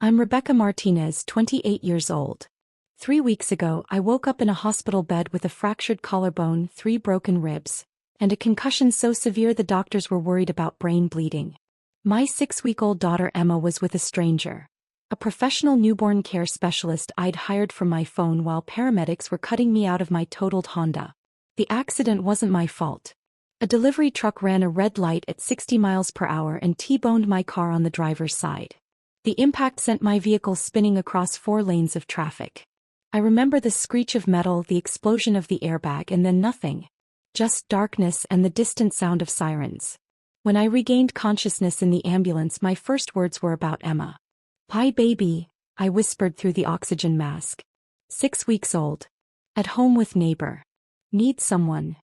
I'm Rebecca Martinez, 28 years old. 3 weeks ago, I woke up in a hospital bed with a fractured collarbone, 3 broken ribs, and a concussion so severe the doctors were worried about brain bleeding. My 6-week-old daughter Emma was with a stranger, a professional newborn care specialist I'd hired from my phone while paramedics were cutting me out of my totaled Honda. The accident wasn't my fault. A delivery truck ran a red light at 60 miles per hour and T-boned my car on the driver's side. The impact sent my vehicle spinning across 4 lanes of traffic. I remember the screech of metal, the explosion of the airbag, and then nothing. Just darkness and the distant sound of sirens. When I regained consciousness in the ambulance, my first words were about Emma. "Hi baby," I whispered through the oxygen mask. 6 weeks old. At home with neighbor. Need someone.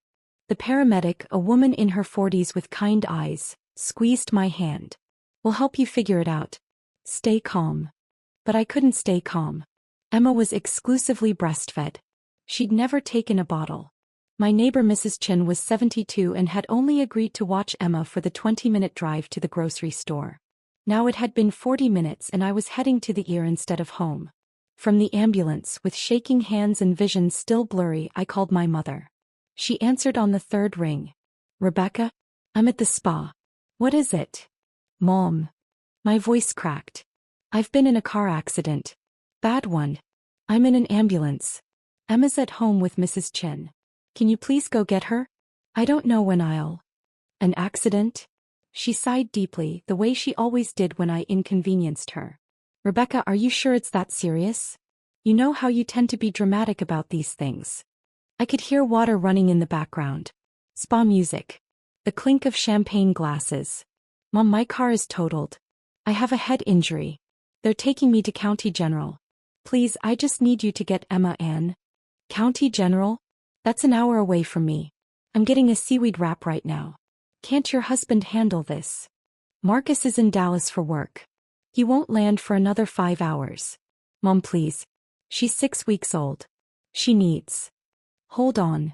The paramedic, a woman in her 40s with kind eyes, squeezed my hand. "We'll help you figure it out. Stay calm." But I couldn't stay calm. Emma was exclusively breastfed. She'd never taken a bottle. My neighbor Mrs. Chin was 72 and had only agreed to watch Emma for the 20-minute drive to the grocery store. Now it had been 40 minutes and I was heading to the ER instead of home. From the ambulance, with shaking hands and vision still blurry, I called my mother. She answered on the 3rd ring. "Rebecca? I'm at the spa." "What is it?" "Mom." My voice cracked. "I've been in a car accident. Bad one. I'm in an ambulance. Emma's at home with Mrs. Chin. Can you please go get her? I don't know when I'll." "An accident?" She sighed deeply, the way she always did when I inconvenienced her. "Rebecca, are you sure it's that serious? You know how you tend to be dramatic about these things." I could hear water running in the background. Spa music. The clink of champagne glasses. "Mom, my car is totaled. I have a head injury. They're taking me to County General. Please, I just need you to get Emma Ann." "County General? That's an hour away from me. I'm getting a seaweed wrap right now. Can't your husband handle this? Marcus is in Dallas for work. He won't land for another 5 hours. Mom, please. She's 6 weeks old. She needs." "Hold on."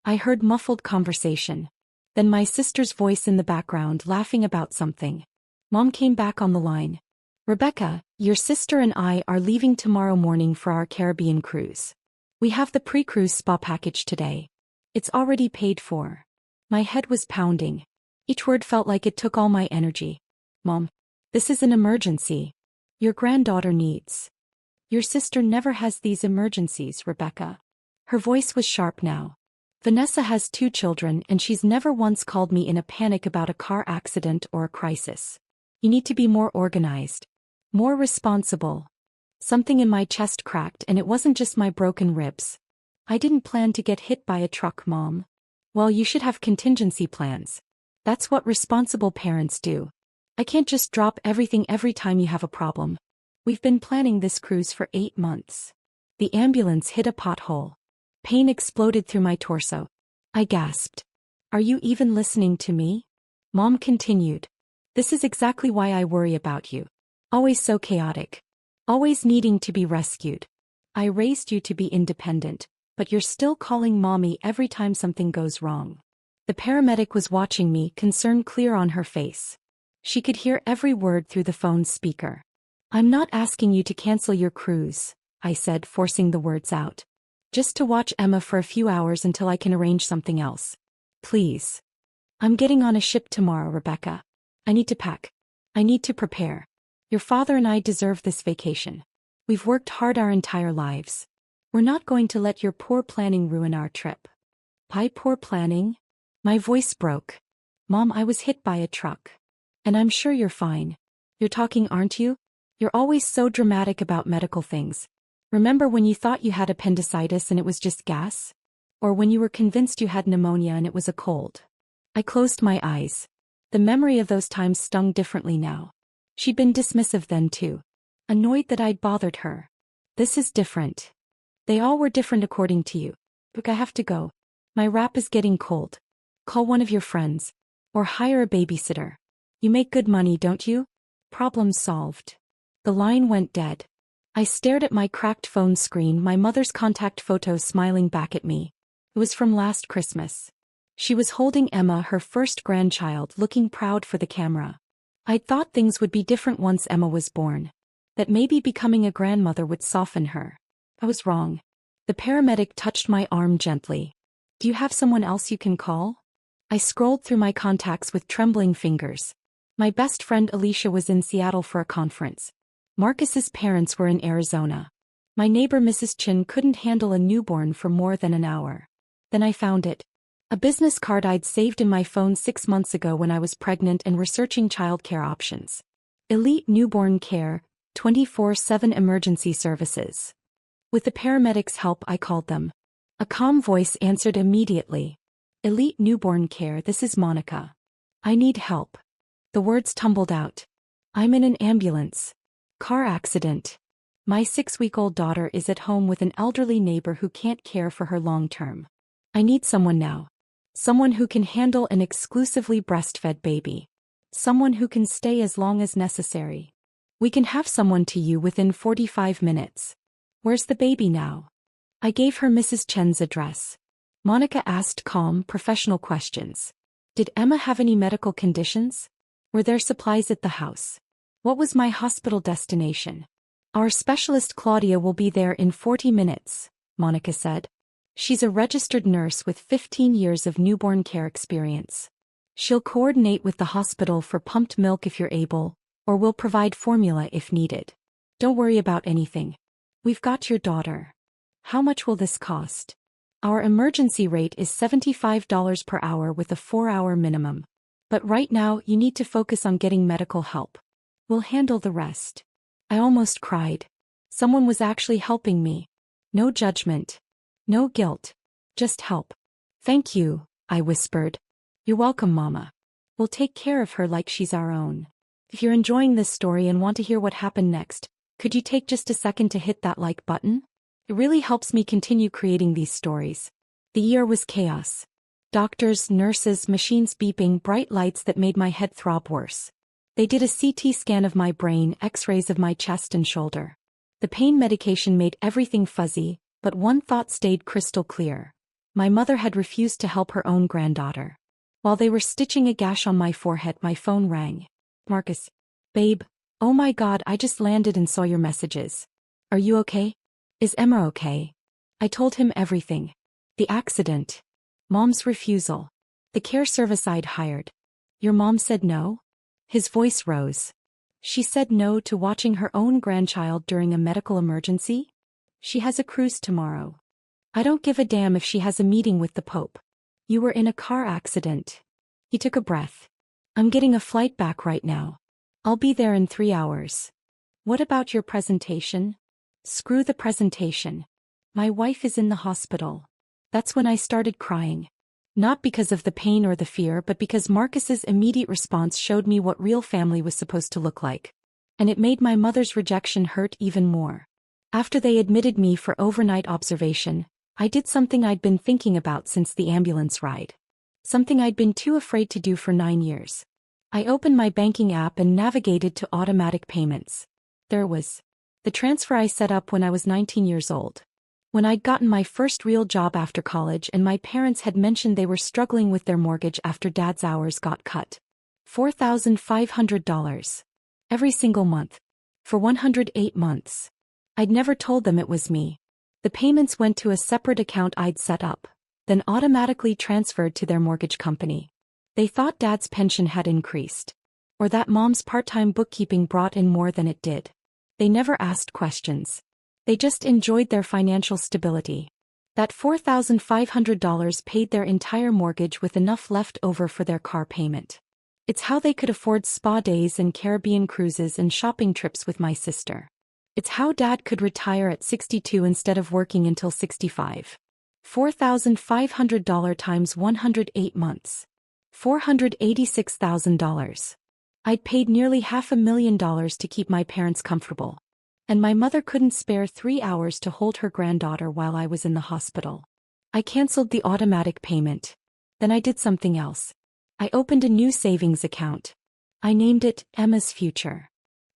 I heard muffled conversation. Then my sister's voice in the background laughing about something. Mom came back on the line. "Rebecca, your sister and I are leaving tomorrow morning for our Caribbean cruise. We have the pre-cruise spa package today. It's already paid for." My head was pounding. Each word felt like it took all my energy. "Mom, this is an emergency. Your granddaughter needs." "Your sister never has these emergencies, Rebecca." Her voice was sharp now. "Vanessa has 2 children and she's never once called me in a panic about a car accident or a crisis. You need to be more organized. More responsible." Something in my chest cracked, and it wasn't just my broken ribs. "I didn't plan to get hit by a truck, Mom." "Well, you should have contingency plans. That's what responsible parents do. I can't just drop everything every time you have a problem. We've been planning this cruise for 8 months. The ambulance hit a pothole. Pain exploded through my torso. I gasped. "Are you even listening to me?" Mom continued. "This is exactly why I worry about you. Always so chaotic. Always needing to be rescued. I raised you to be independent, but you're still calling mommy every time something goes wrong." The paramedic was watching me, concern clear on her face. She could hear every word through the phone's speaker. "I'm not asking you to cancel your cruise," I said, forcing the words out. "Just to watch Emma for a few hours until I can arrange something else. Please. I'm getting on a ship tomorrow, Rebecca. I need to pack. I need to prepare. Your father and I deserve this vacation. We've worked hard our entire lives. We're not going to let your poor planning ruin our trip." "My poor planning?" My voice broke. "Mom, I was hit by a truck. And I'm sure you're fine. You're talking, aren't you? You're always so dramatic about medical things. Remember when you thought you had appendicitis and it was just gas? Or when you were convinced you had pneumonia and it was a cold?" I closed my eyes. The memory of those times stung differently now. She'd been dismissive then too. Annoyed that I'd bothered her. "This is different. They all were different according to you. Look, I have to go. My wrap is getting cold. Call one of your friends. Or hire a babysitter. You make good money, don't you?" Problem solved. The line went dead. I stared at my cracked phone screen, my mother's contact photo smiling back at me. It was from last Christmas. She was holding Emma, her first grandchild, looking proud for the camera. I'd thought things would be different once Emma was born. that maybe becoming a grandmother would soften her. I was wrong. The paramedic touched my arm gently. Do you have someone else you can call? I scrolled through my contacts with trembling fingers. My best friend Alicia was in Seattle for a conference. Marcus's parents were in Arizona. My neighbor Mrs. Chin couldn't handle a newborn for more than an hour. Then I found it. A business card I'd saved in my phone 6 months ago when I was pregnant and researching childcare options. Elite Newborn Care, 24/7 Emergency Services. With the paramedics' help, I called them. A calm voice answered immediately. Elite Newborn Care, this is Monica. I need help. The words tumbled out. I'm in an ambulance. Car accident. My 6-week-old daughter is at home with an elderly neighbor who can't care for her long term. I need someone now. Someone who can handle an exclusively breastfed baby. Someone who can stay as long as necessary. We can have someone to you within 45 minutes. Where's the baby now? I gave her Mrs. Chen's address. Monica asked calm, professional questions. Did Emma have any medical conditions? Were there supplies at the house? What was my hospital destination? Our specialist Claudia will be there in 40 minutes, Monica said. She's a registered nurse with 15 years of newborn care experience. She'll coordinate with the hospital for pumped milk if you're able, or will provide formula if needed. Don't worry about anything. We've got your daughter. How much will this cost? Our emergency rate is $75 per hour with a 4-hour minimum. But right now you need to focus on getting medical help. We'll handle the rest. I almost cried. Someone was actually helping me. No judgment. No guilt. Just help. Thank you, I whispered. You're welcome, Mama. We'll take care of her like she's our own. If you're enjoying this story and want to hear what happened next, could you take just a second to hit that like button? It really helps me continue creating these stories. The year was chaos. Doctors, nurses, machines beeping, bright lights that made my head throb worse. They did a CT scan of my brain, X-rays of my chest and shoulder. The pain medication made everything fuzzy, but one thought stayed crystal clear. My mother had refused to help her own granddaughter. While they were stitching a gash on my forehead, my phone rang. Marcus. Babe. Oh my God, I just landed and saw your messages. Are you okay? Is Emma okay? I told him everything. The accident. Mom's refusal. The care service I'd hired. Your mom said no? His voice rose. She said no to watching her own grandchild during a medical emergency? She has a cruise tomorrow. I don't give a damn if she has a meeting with the Pope. You were in a car accident. He took a breath. I'm getting a flight back right now. I'll be there in 3 hours. What about your presentation? Screw the presentation. My wife is in the hospital. That's when I started crying. Not because of the pain or the fear, but because Marcus's immediate response showed me what real family was supposed to look like. And it made my mother's rejection hurt even more. After they admitted me for overnight observation, I did something I'd been thinking about since the ambulance ride. Something I'd been too afraid to do for 9 years. I opened my banking app and navigated to automatic payments. There was the transfer I set up when I was 19 years old. When I'd gotten my first real job after college and my parents had mentioned they were struggling with their mortgage after Dad's hours got cut. $4,500. Every single month. For 108 months. I'd never told them it was me. The payments went to a separate account I'd set up, then automatically transferred to their mortgage company. They thought Dad's pension had increased. Or that Mom's part-time bookkeeping brought in more than it did. They never asked questions. They just enjoyed their financial stability. That $4,500 paid their entire mortgage with enough left over for their car payment. It's how they could afford spa days and Caribbean cruises and shopping trips with my sister. It's how Dad could retire at 62 instead of working until 65. $4,500 times 108 months. $486,000. I'd paid nearly $500,000 to keep my parents comfortable. And my mother couldn't spare 3 hours to hold her granddaughter while I was in the hospital. I canceled the automatic payment. Then I did something else. I opened a new savings account. I named it Emma's Future.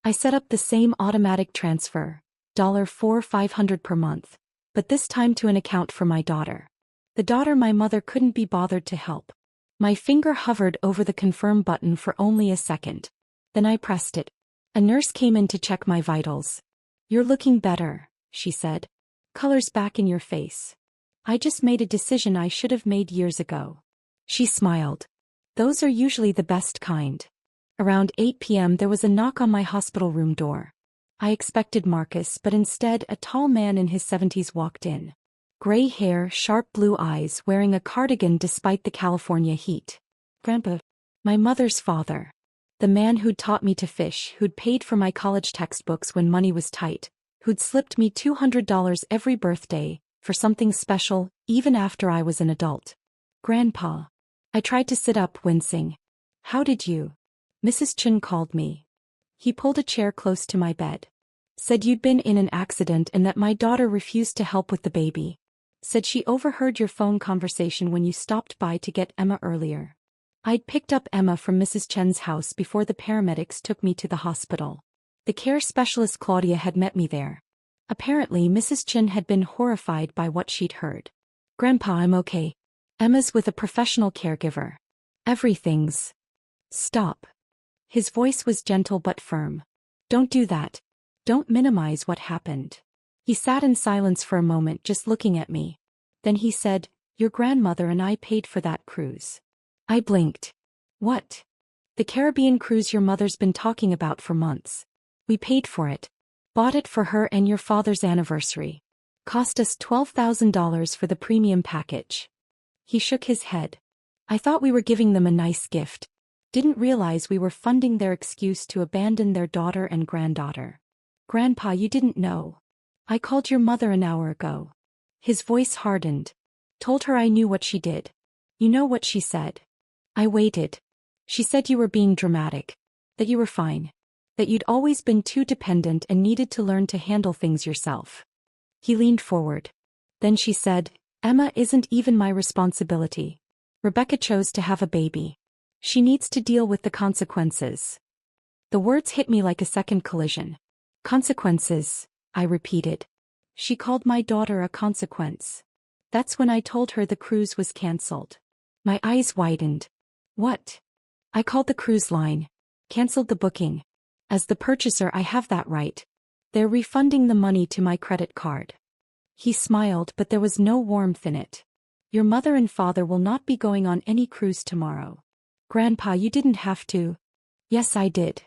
I set up the same automatic transfer, $4,500 per month, but this time to an account for my daughter. The daughter my mother couldn't be bothered to help. My finger hovered over the confirm button for only a second. Then I pressed it. A nurse came in to check my vitals. "You're looking better," she said. "Color's back in your face. I just made a decision I should have made years ago." She smiled. "Those are usually the best kind." Around 8 p.m. there was a knock on my hospital room door. I expected Marcus, but instead a tall man in his 70s walked in. Gray hair, sharp blue eyes, wearing a cardigan despite the California heat. Grandpa. My mother's father. The man who'd taught me to fish, who'd paid for my college textbooks when money was tight, who'd slipped me $200 every birthday, for something special, even after I was an adult. Grandpa. I tried to sit up, wincing. "How did you?" "Mrs. Chen called me." He pulled a chair close to my bed. "Said you'd been in an accident and that my daughter refused to help with the baby. Said she overheard your phone conversation when you stopped by to get Emma earlier." I'd picked up Emma from Mrs. Chen's house before the paramedics took me to the hospital. The care specialist Claudia had met me there. Apparently Mrs. Chen had been horrified by what she'd heard. "Grandpa, I'm okay. Emma's with a professional caregiver. Everything's..." "Stop." His voice was gentle but firm. "Don't do that. Don't minimize what happened." He sat in silence for a moment, just looking at me. Then he said, "Your grandmother and I paid for that cruise." I blinked. "What?" "The Caribbean cruise your mother's been talking about for months. We paid for it. Bought it for her and your father's anniversary. Cost us $12,000 for the premium package." He shook his head. "I thought we were giving them a nice gift. Didn't realize we were funding their excuse to abandon their daughter and granddaughter." "Grandpa, you didn't know. I called your mother an hour ago." His voice hardened. "Told her I knew what she did. You know what she said?" I waited. "She said you were being dramatic. That you were fine. That you'd always been too dependent and needed to learn to handle things yourself." He leaned forward. Then she said, "Emma isn't even my responsibility. Rebecca chose to have a baby. She needs to deal with the consequences." The words hit me like a second collision. "Consequences," I repeated. "She called my daughter a consequence." That's when I told her the cruise was cancelled. My eyes widened. "What?" "I called the cruise line. Cancelled the booking. As the purchaser, I have that right. They're refunding the money to my credit card." He smiled, but there was no warmth in it. "Your mother and father will not be going on any cruise tomorrow." "Grandpa, you didn't have to." "Yes, I did."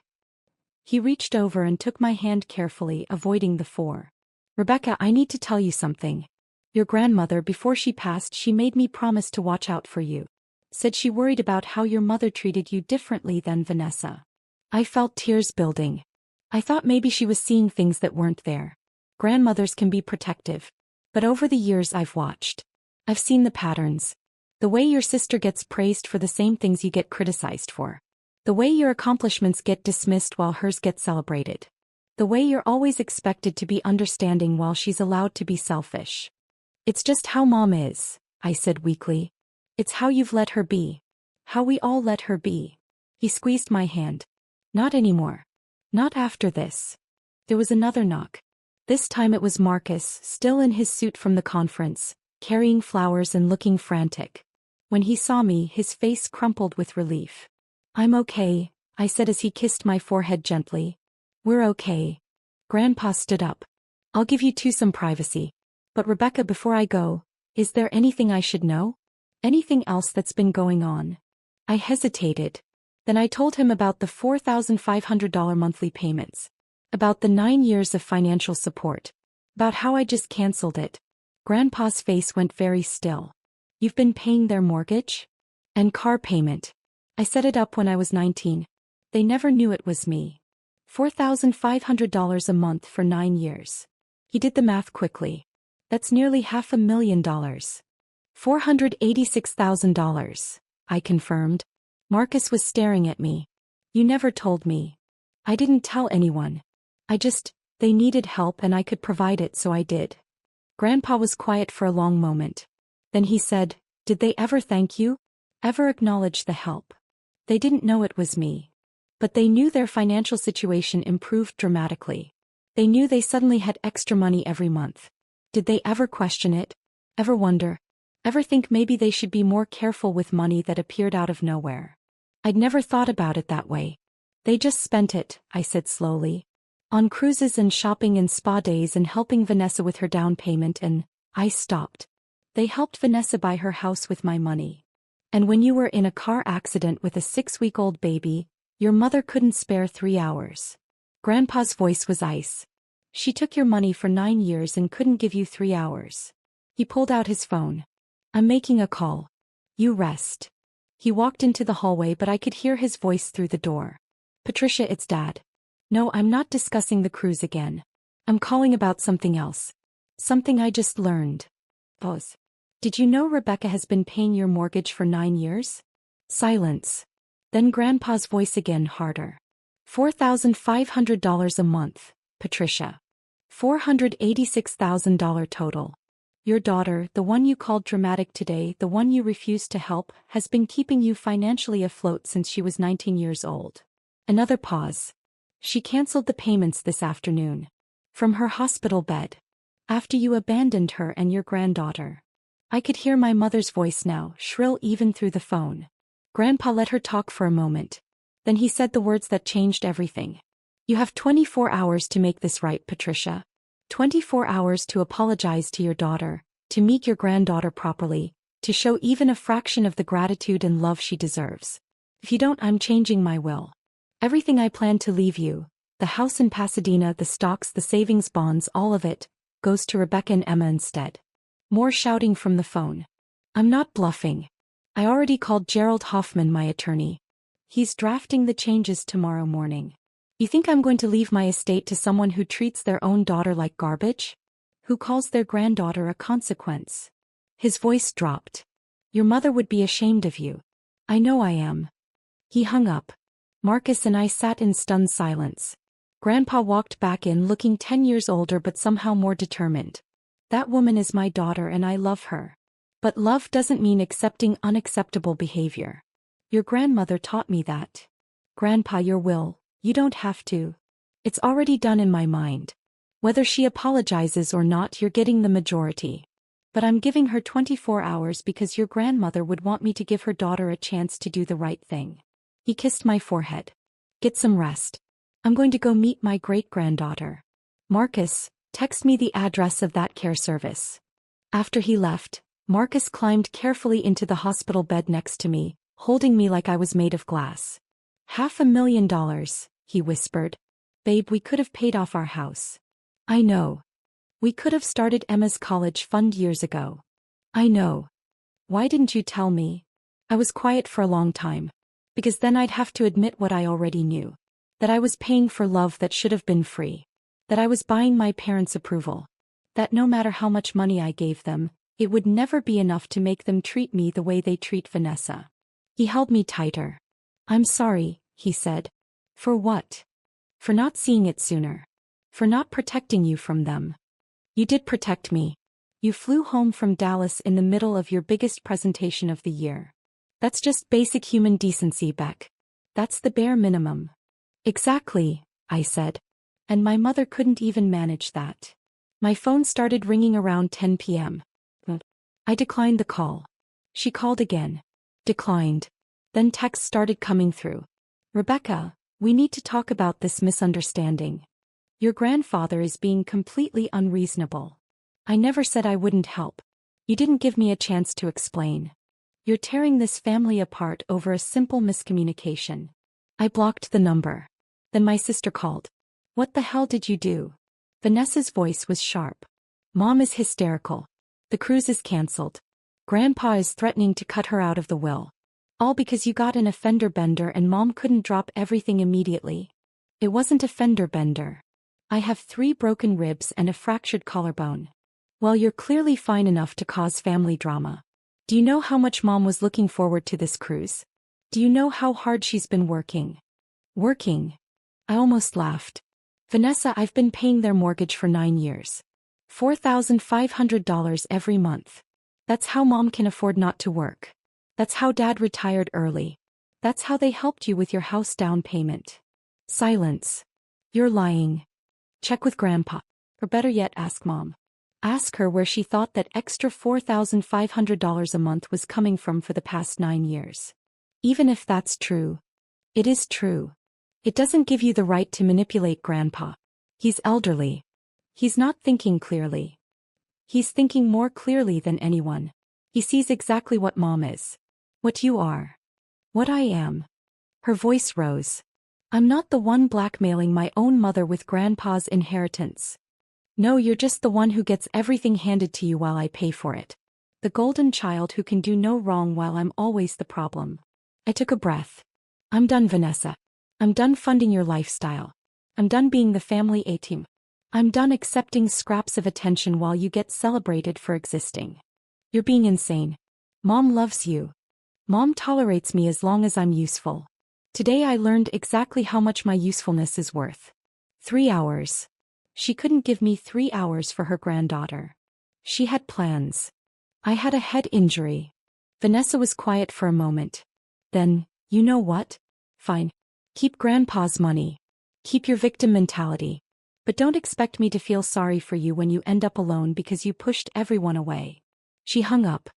He reached over and took my hand carefully, avoiding the fore. "Rebecca, I need to tell you something. Your grandmother, before she passed, she made me promise to watch out for you. Said she worried about how your mother treated you differently than Vanessa." I felt tears building. I thought maybe she was seeing things that weren't there. Grandmothers can be protective. But over the years I've watched. I've seen the patterns. The way your sister gets praised for the same things you get criticized for. The way your accomplishments get dismissed while hers get celebrated. The way you're always expected to be understanding while she's allowed to be selfish. "It's just how Mom is," I said weakly. "It's how you've let her be. How we all let her be." He squeezed my hand. "Not anymore. Not after this." There was another knock. This time it was Marcus, still in his suit from the conference, carrying flowers and looking frantic. When he saw me, his face crumpled with relief. "I'm okay," I said as he kissed my forehead gently. "We're okay." Grandpa stood up. "I'll give you two some privacy. But Rebecca, before I go, is there anything I should know? Anything else that's been going on?" I hesitated. Then I told him about the $4,500 monthly payments. About the 9 years of financial support. About how I just canceled it. Grandpa's face went very still. "You've been paying their mortgage? And car payment?" "I set it up when I was 19. They never knew it was me. $4,500 a month for 9 years. He did the math quickly. That's nearly $500,000. $486,000, I confirmed. Marcus was staring at me. "You never told me." "I didn't tell anyone. They needed help and I could provide it, so I did." Grandpa was quiet for a long moment. Then he said, "Did they ever thank you? Ever acknowledge the help?" "They didn't know it was me. But they knew their financial situation improved dramatically. They knew they suddenly had extra money every month. Did they ever question it? Ever wonder? Ever think maybe they should be more careful with money that appeared out of nowhere?" I'd never thought about it that way. They just spent it, I said slowly. On cruises and shopping and spa days and helping Vanessa with her down payment and, I stopped. They helped Vanessa buy her house with my money. And when you were in a car accident with a 6-week-old baby, your mother couldn't spare 3 hours. Grandpa's voice was ice. She took your money for 9 years and couldn't give you 3 hours. He pulled out his phone. I'm making a call. You rest. He walked into the hallway but I could hear his voice through the door. Patricia, it's Dad. No, I'm not discussing the cruise again. I'm calling about something else. Something I just learned. Pause. Did you know Rebecca has been paying your mortgage for 9 years? Silence. Then Grandpa's voice again, harder. $4,500 a month, Patricia. $486,000 total. Your daughter, the one you called dramatic today, the one you refused to help, has been keeping you financially afloat since she was 19 years old. Another pause. She canceled the payments this afternoon. From her hospital bed. After you abandoned her and your granddaughter. I could hear my mother's voice now, shrill even through the phone. Grandpa let her talk for a moment. Then he said the words that changed everything. You have 24 hours to make this right, Patricia. 24 hours to apologize to your daughter, to meet your granddaughter properly, to show even a fraction of the gratitude and love she deserves. If you don't, I'm changing my will. Everything I plan to leave you, the house in Pasadena, the stocks, the savings bonds, all of it, goes to Rebecca and Emma instead. More shouting from the phone. I'm not bluffing. I already called Gerald Hoffman, my attorney. He's drafting the changes tomorrow morning. You think I'm going to leave my estate to someone who treats their own daughter like garbage? Who calls their granddaughter a consequence? His voice dropped. Your mother would be ashamed of you. I know I am. He hung up. Marcus and I sat in stunned silence. Grandpa walked back in looking 10 years older but somehow more determined. That woman is my daughter and I love her. But love doesn't mean accepting unacceptable behavior. Your grandmother taught me that. Grandpa, your will, you don't have to. It's already done in my mind. Whether she apologizes or not, you're getting the majority. But I'm giving her 24 hours because your grandmother would want me to give her daughter a chance to do the right thing. He kissed my forehead. Get some rest. I'm going to go meet my great-granddaughter. Marcus, text me the address of that care service. After he left, Marcus climbed carefully into the hospital bed next to me, holding me like I was made of glass. $500,000, he whispered. Babe, we could have paid off our house. I know. We could have started Emma's college fund years ago. I know. Why didn't you tell me? I was quiet for a long time. Because then I'd have to admit what I already knew. That I was paying for love that should have been free. That I was buying my parents' approval. That no matter how much money I gave them, it would never be enough to make them treat me the way they treat Vanessa. He held me tighter. I'm sorry, he said. For what? For not seeing it sooner. For not protecting you from them. You did protect me. You flew home from Dallas in the middle of your biggest presentation of the year. That's just basic human decency, Beck. That's the bare minimum. Exactly, I said. And my mother couldn't even manage that. My phone started ringing around 10 p.m. I declined the call. She called again. Declined. Then texts started coming through. Rebecca, we need to talk about this misunderstanding. Your grandfather is being completely unreasonable. I never said I wouldn't help. You didn't give me a chance to explain. You're tearing this family apart over a simple miscommunication. I blocked the number. Then my sister called. What the hell did you do? Vanessa's voice was sharp. Mom is hysterical. The cruise is cancelled. Grandpa is threatening to cut her out of the will. All because you got an fender bender and Mom couldn't drop everything immediately. It wasn't a fender bender. I have 3 broken ribs and a fractured collarbone. Well, you're clearly fine enough to cause family drama. Do you know how much Mom was looking forward to this cruise? Do you know how hard she's been working? Working? I almost laughed. Vanessa, I've been paying their mortgage for 9 years. $4,500 every month. That's how Mom can afford not to work. That's how Dad retired early. That's how they helped you with your house down payment. Silence. You're lying. Check with Grandpa. Or better yet, ask Mom. Ask her where she thought that extra $4,500 a month was coming from for the past 9 years. Even if that's true. It is true. It doesn't give you the right to manipulate Grandpa. He's elderly. He's not thinking clearly. He's thinking more clearly than anyone. He sees exactly what Mom is. What you are. What I am. Her voice rose. I'm not the one blackmailing my own mother with Grandpa's inheritance. No, you're just the one who gets everything handed to you while I pay for it. The golden child who can do no wrong while I'm always the problem. I took a breath. I'm done, Vanessa. I'm done funding your lifestyle. I'm done being the family A-team. I'm done accepting scraps of attention while you get celebrated for existing. You're being insane. Mom loves you. Mom tolerates me as long as I'm useful. Today I learned exactly how much my usefulness is worth. 3 hours. She couldn't give me 3 hours for her granddaughter. She had plans. I had a head injury. Vanessa was quiet for a moment. Then, you know what? Fine. Keep Grandpa's money. Keep your victim mentality. But don't expect me to feel sorry for you when you end up alone because you pushed everyone away. She hung up.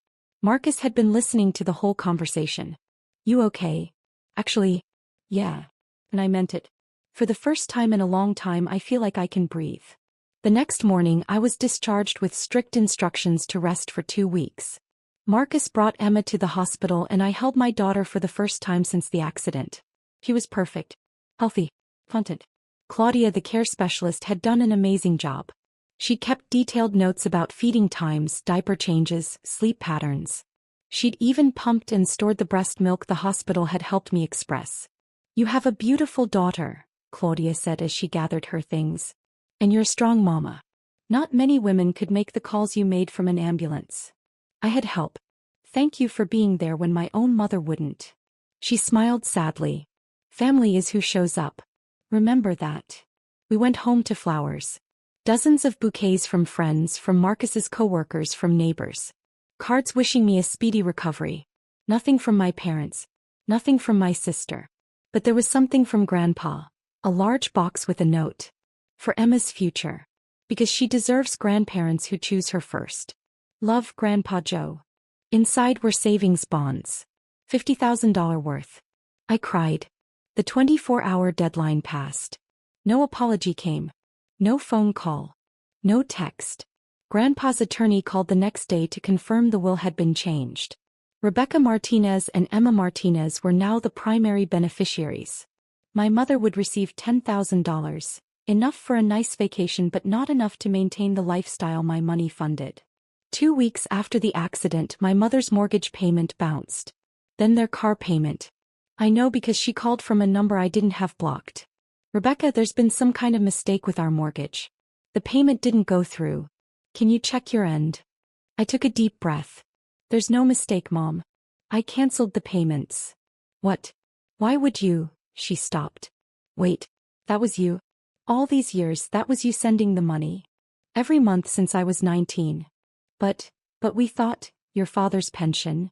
Marcus had been listening to the whole conversation. You okay? Actually, yeah. And I meant it. For the first time in a long time I feel like I can breathe. The next morning I was discharged with strict instructions to rest for 2 weeks. Marcus brought Emma to the hospital and I held my daughter for the first time since the accident. She was perfect. Healthy. Content. Claudia, the care specialist, had done an amazing job. She kept detailed notes about feeding times, diaper changes, sleep patterns. She'd even pumped and stored the breast milk the hospital had helped me express. You have a beautiful daughter, Claudia said as she gathered her things. And you're a strong mama. Not many women could make the calls you made from an ambulance. I had help. Thank you for being there when my own mother wouldn't. She smiled sadly. Family is who shows up. Remember that. We went home to flowers. Dozens of bouquets from friends, from Marcus's co-workers, from neighbors. Cards wishing me a speedy recovery. Nothing from my parents. Nothing from my sister. But there was something from Grandpa. A large box with a note. For Emma's future. Because she deserves grandparents who choose her first. Love, Grandpa Joe. Inside were savings bonds. $50,000 worth. I cried. The 24-hour deadline passed. No apology came. No phone call. No text. Grandpa's attorney called the next day to confirm the will had been changed. Rebecca Martinez and Emma Martinez were now the primary beneficiaries. My mother would receive $10,000, enough for a nice vacation but not enough to maintain the lifestyle my money funded. 2 weeks after the accident, my mother's mortgage payment bounced. Then their car payment. I know because she called from a number I didn't have blocked. Rebecca, there's been some kind of mistake with our mortgage. The payment didn't go through. Can you check your end? I took a deep breath. There's no mistake, Mom. I canceled the payments. What? Why would you? She stopped. Wait, that was you? All these years, that was you sending the money. Every month since I was 19. But we thought, your father's pension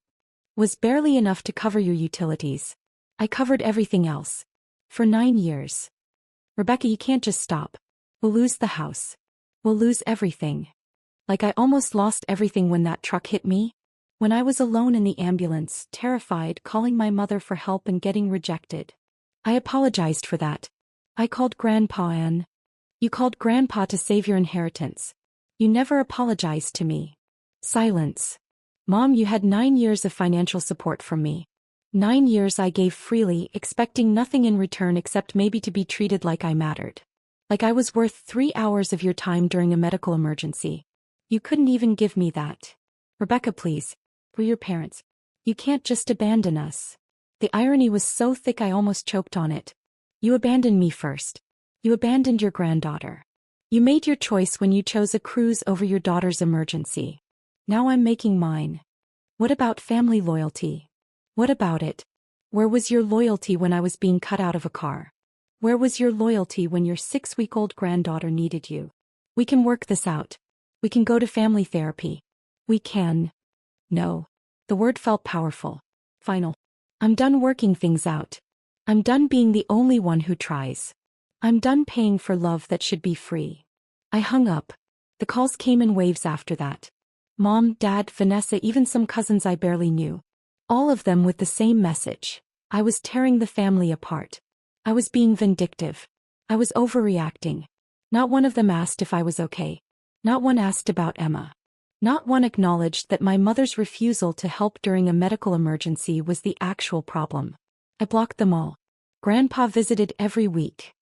was barely enough to cover your utilities. I covered everything else. For 9 years. Rebecca, you can't just stop. We'll lose the house. We'll lose everything. Like I almost lost everything when that truck hit me. When I was alone in the ambulance, terrified, calling my mother for help and getting rejected. I apologized for that. I called Grandpa Ann. You called Grandpa to save your inheritance. You never apologized to me. Silence. Mom, you had 9 years of financial support from me. 9 years I gave freely, expecting nothing in return except maybe to be treated like I mattered. Like I was worth 3 hours of your time during a medical emergency. You couldn't even give me that. Rebecca, please. We're your parents. You can't just abandon us. The irony was so thick I almost choked on it. You abandoned me first. You abandoned your granddaughter. You made your choice when you chose a cruise over your daughter's emergency. Now I'm making mine. What about family loyalty? What about it? Where was your loyalty when I was being cut out of a car? Where was your loyalty when your 6-week-old granddaughter needed you? We can work this out. We can go to family therapy. We can. No. The word felt powerful. Final. I'm done working things out. I'm done being the only one who tries. I'm done paying for love that should be free. I hung up. The calls came in waves after that. Mom, Dad, Vanessa, even some cousins I barely knew. All of them with the same message. I was tearing the family apart. I was being vindictive. I was overreacting. Not one of them asked if I was okay. Not one asked about Emma. Not one acknowledged that my mother's refusal to help during a medical emergency was the actual problem. I blocked them all. Grandpa visited every week.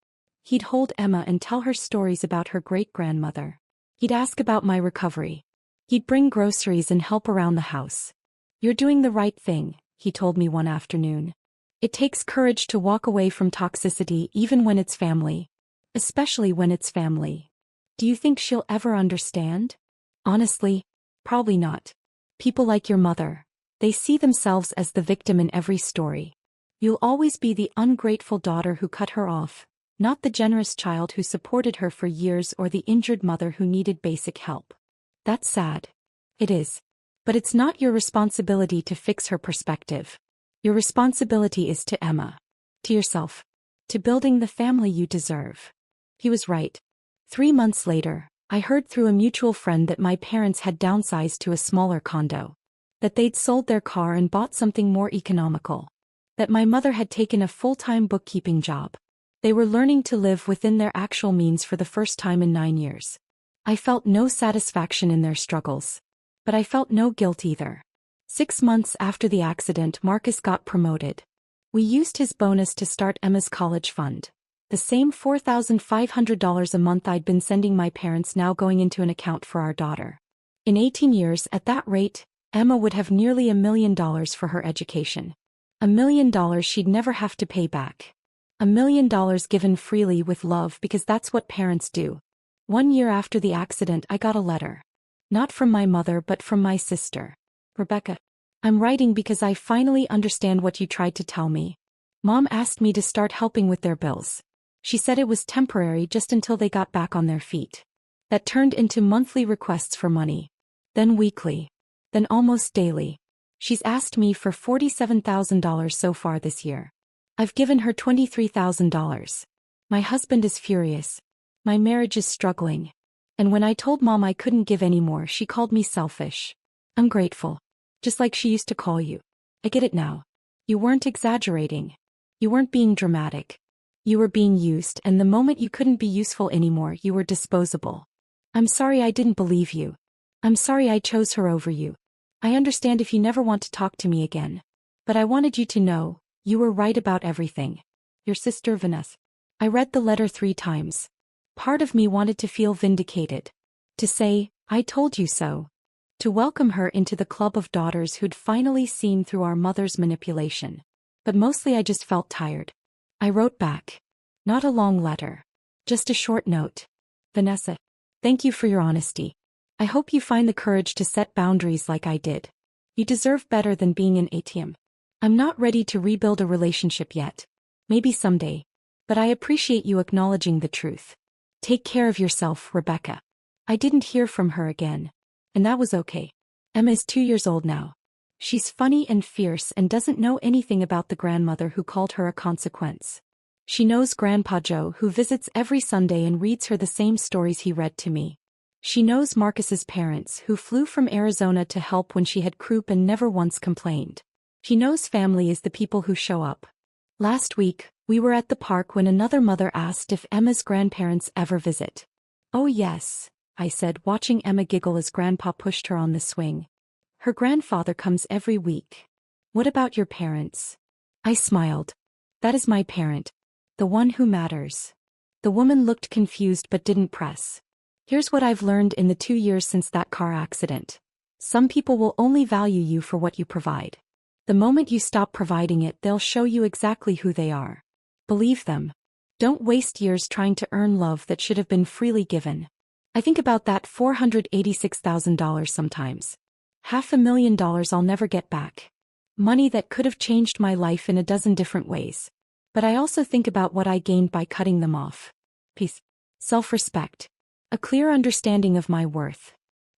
He'd hold Emma and tell her stories about her great-grandmother. He'd ask about my recovery. He'd bring groceries and help around the house. "You're doing the right thing," he told me one afternoon. "It takes courage to walk away from toxicity even when it's family. Especially when it's family." Do you think she'll ever understand? Honestly, probably not. People like your mother, they see themselves as the victim in every story. You'll always be the ungrateful daughter who cut her off, not the generous child who supported her for years or the injured mother who needed basic help. That's sad. It is. But it's not your responsibility to fix her perspective. Your responsibility is to Emma. To yourself. To building the family you deserve. He was right. 3 months later, I heard through a mutual friend that my parents had downsized to a smaller condo. That they'd sold their car and bought something more economical. That my mother had taken a full-time bookkeeping job. They were learning to live within their actual means for the first time in 9 years. I felt no satisfaction in their struggles. But I felt no guilt either. 6 months after the accident, Marcus got promoted. We used his bonus to start Emma's college fund. The same $4,500 a month I'd been sending my parents now going into an account for our daughter. In 18 years, at that rate, Emma would have nearly $1 million for her education. $1 million she'd never have to pay back. $1 million given freely with love because that's what parents do. 1 year after the accident, I got a letter. Not from my mother but from my sister. "Rebecca, I'm writing because I finally understand what you tried to tell me. Mom asked me to start helping with their bills. She said it was temporary just until they got back on their feet. That turned into monthly requests for money. Then weekly. Then almost daily. She's asked me for $47,000 so far this year. I've given her $23,000. My husband is furious. My marriage is struggling. And when I told Mom I couldn't give any more, she called me selfish. Ungrateful. Just like she used to call you. I get it now. You weren't exaggerating. You weren't being dramatic. You were being used, and the moment you couldn't be useful anymore, you were disposable. I'm sorry I didn't believe you. I'm sorry I chose her over you. I understand if you never want to talk to me again. But I wanted you to know, you were right about everything. Your sister Vanessa." I read the letter 3 times. Part of me wanted to feel vindicated. To say, "I told you so." To welcome her into the club of daughters who'd finally seen through our mother's manipulation. But mostly I just felt tired. I wrote back. Not a long letter. Just a short note. "Vanessa, thank you for your honesty. I hope you find the courage to set boundaries like I did. You deserve better than being an ATM. I'm not ready to rebuild a relationship yet. Maybe someday. But I appreciate you acknowledging the truth. Take care of yourself, Rebecca." I didn't hear from her again. And that was okay. Emma is 2 years old now. She's funny and fierce and doesn't know anything about the grandmother who called her a consequence. She knows Grandpa Joe, who visits every Sunday and reads her the same stories he read to me. She knows Marcus's parents, who flew from Arizona to help when she had croup and never once complained. She knows family is the people who show up. Last week, we were at the park when another mother asked if Emma's grandparents ever visit. "Oh yes," I said, watching Emma giggle as Grandpa pushed her on the swing. "Her grandfather comes every week." "What about your parents?" I smiled. "That is my parent. The one who matters." The woman looked confused but didn't press. "Here's what I've learned in the 2 years since that car accident. Some people will only value you for what you provide. The moment you stop providing it, they'll show you exactly who they are. Believe them. Don't waste years trying to earn love that should have been freely given." I think about that $486,000 sometimes. $500,000 I'll never get back. Money that could have changed my life in a dozen different ways. But I also think about what I gained by cutting them off. Peace. Self-respect. A clear understanding of my worth.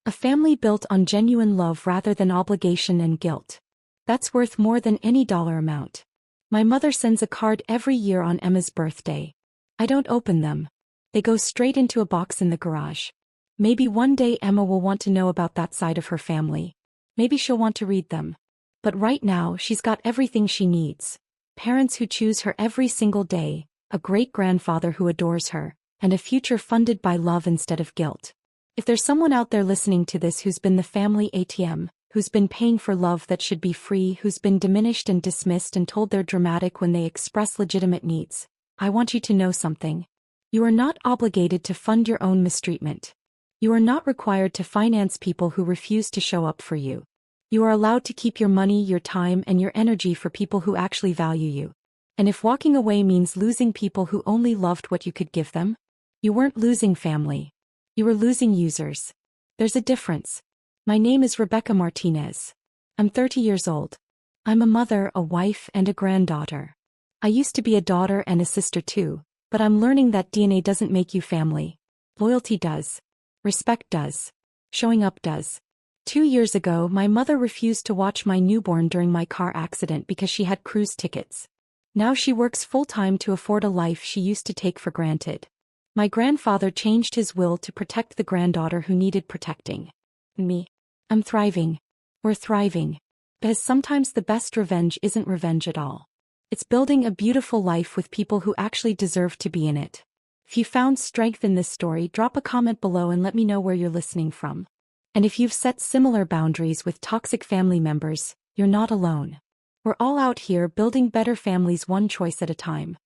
A family built on genuine love rather than obligation and guilt. That's worth more than any dollar amount. My mother sends a card every year on Emma's birthday. I don't open them. They go straight into a box in the garage. Maybe one day Emma will want to know about that side of her family. Maybe she'll want to read them. But right now she's got everything she needs. Parents who choose her every single day, a great-grandfather who adores her, and a future funded by love instead of guilt. If there's someone out there listening to this who's been the family ATM, who's been paying for love that should be free, who's been diminished and dismissed and told they're dramatic when they express legitimate needs, I want you to know something. You are not obligated to fund your own mistreatment. You are not required to finance people who refuse to show up for you. You are allowed to keep your money, your time, and your energy for people who actually value you. And if walking away means losing people who only loved what you could give them, you weren't losing family. You were losing users. There's a difference. My name is Rebecca Martinez. I'm 30 years old. I'm a mother, a wife, and a granddaughter. I used to be a daughter and a sister too, but I'm learning that DNA doesn't make you family. Loyalty does. Respect does. Showing up does. 2 years ago, my mother refused to watch my newborn during my car accident because she had cruise tickets. Now she works full-time to afford a life she used to take for granted. My grandfather changed his will to protect the granddaughter who needed protecting. Me. I'm thriving. We're thriving. Because sometimes the best revenge isn't revenge at all. It's building a beautiful life with people who actually deserve to be in it. If you found strength in this story, drop a comment below and let me know where you're listening from. And if you've set similar boundaries with toxic family members, you're not alone. We're all out here building better families one choice at a time.